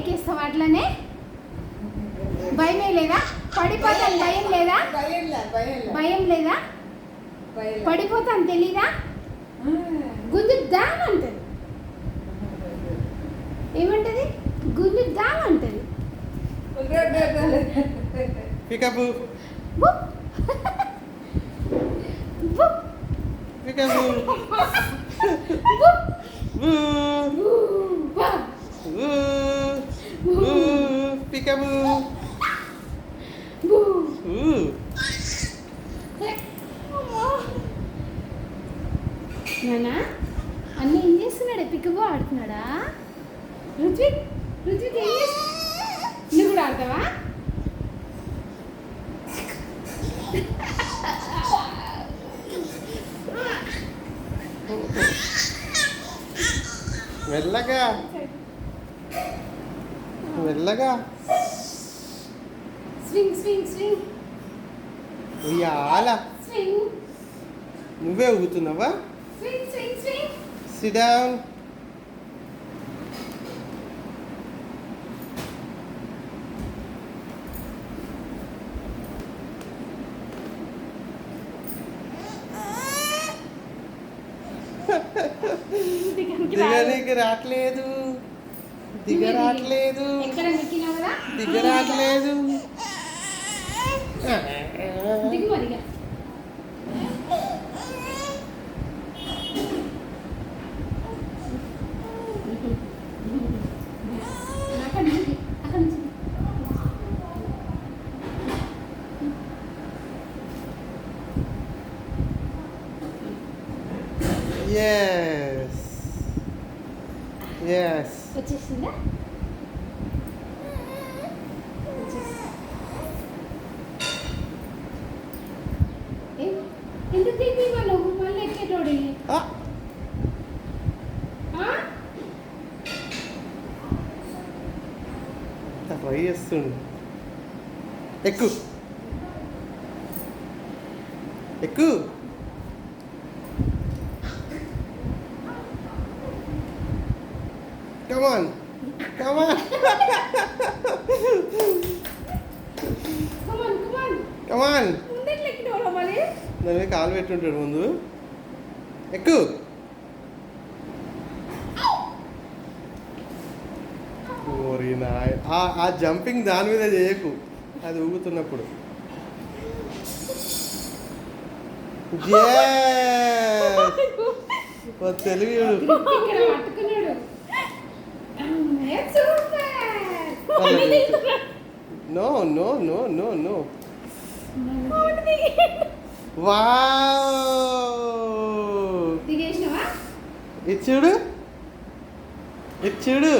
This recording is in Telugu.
ఎక్కేస్తాం అట్లనే. భయమే లేదా? పడిపోతాను భయం లేదా? భయం లేదా? పడిపోతాను తెలీదా? గుంజుద్దామంటది. ఏమంటది? గుంజుద్దామంటది. పికపు పికపు పికపు నానా అన్న ఏం చేస్తున్నాడే? పికబో ఆడుతున్నాడా? రుత్విక్ రుత్విక్ ఏం చేస్తా? నువ్వు కూడా ఆడతావా? మెల్లగా మెల్లగా స్వింగ్ స్వింగ్ స్వింగ్ ఉయ్యాల. స్వింగ్ నువ్వే ఊగుతున్నావా? Swing swing swing. Sit down. దిగనీకి రావట్లేదు. దిగరాట్లేదు. ఎక్కడ ఎక్కినావు కదా? దిగరాట్లేదు. దిగు మరిగా. అక్కడ నుంచి అక్కడ నుంచి. Yes. Yes. వచ్చేసిందా? ఎందుకు తిప్పి వాళ్ళు మళ్ళీ ఎక్కేటోడి? ట్రై చేస్తుండు. ఎక్కు ఎక్కు. Come on. Come on. Come on, come on. Come on. ముందెట్లా ఎక్కినోళ్ళ మరి? దాని మీద కాలు పెట్టుంటాడు ముందు. ఎక్కు. ఓరి నాయ్. ఆ జంపింగ్ దాని మీద చేయకు, అది ఊగుతున్నప్పుడు. తెలివి no no no no no. ఇది చూడు, ఇది చూడు.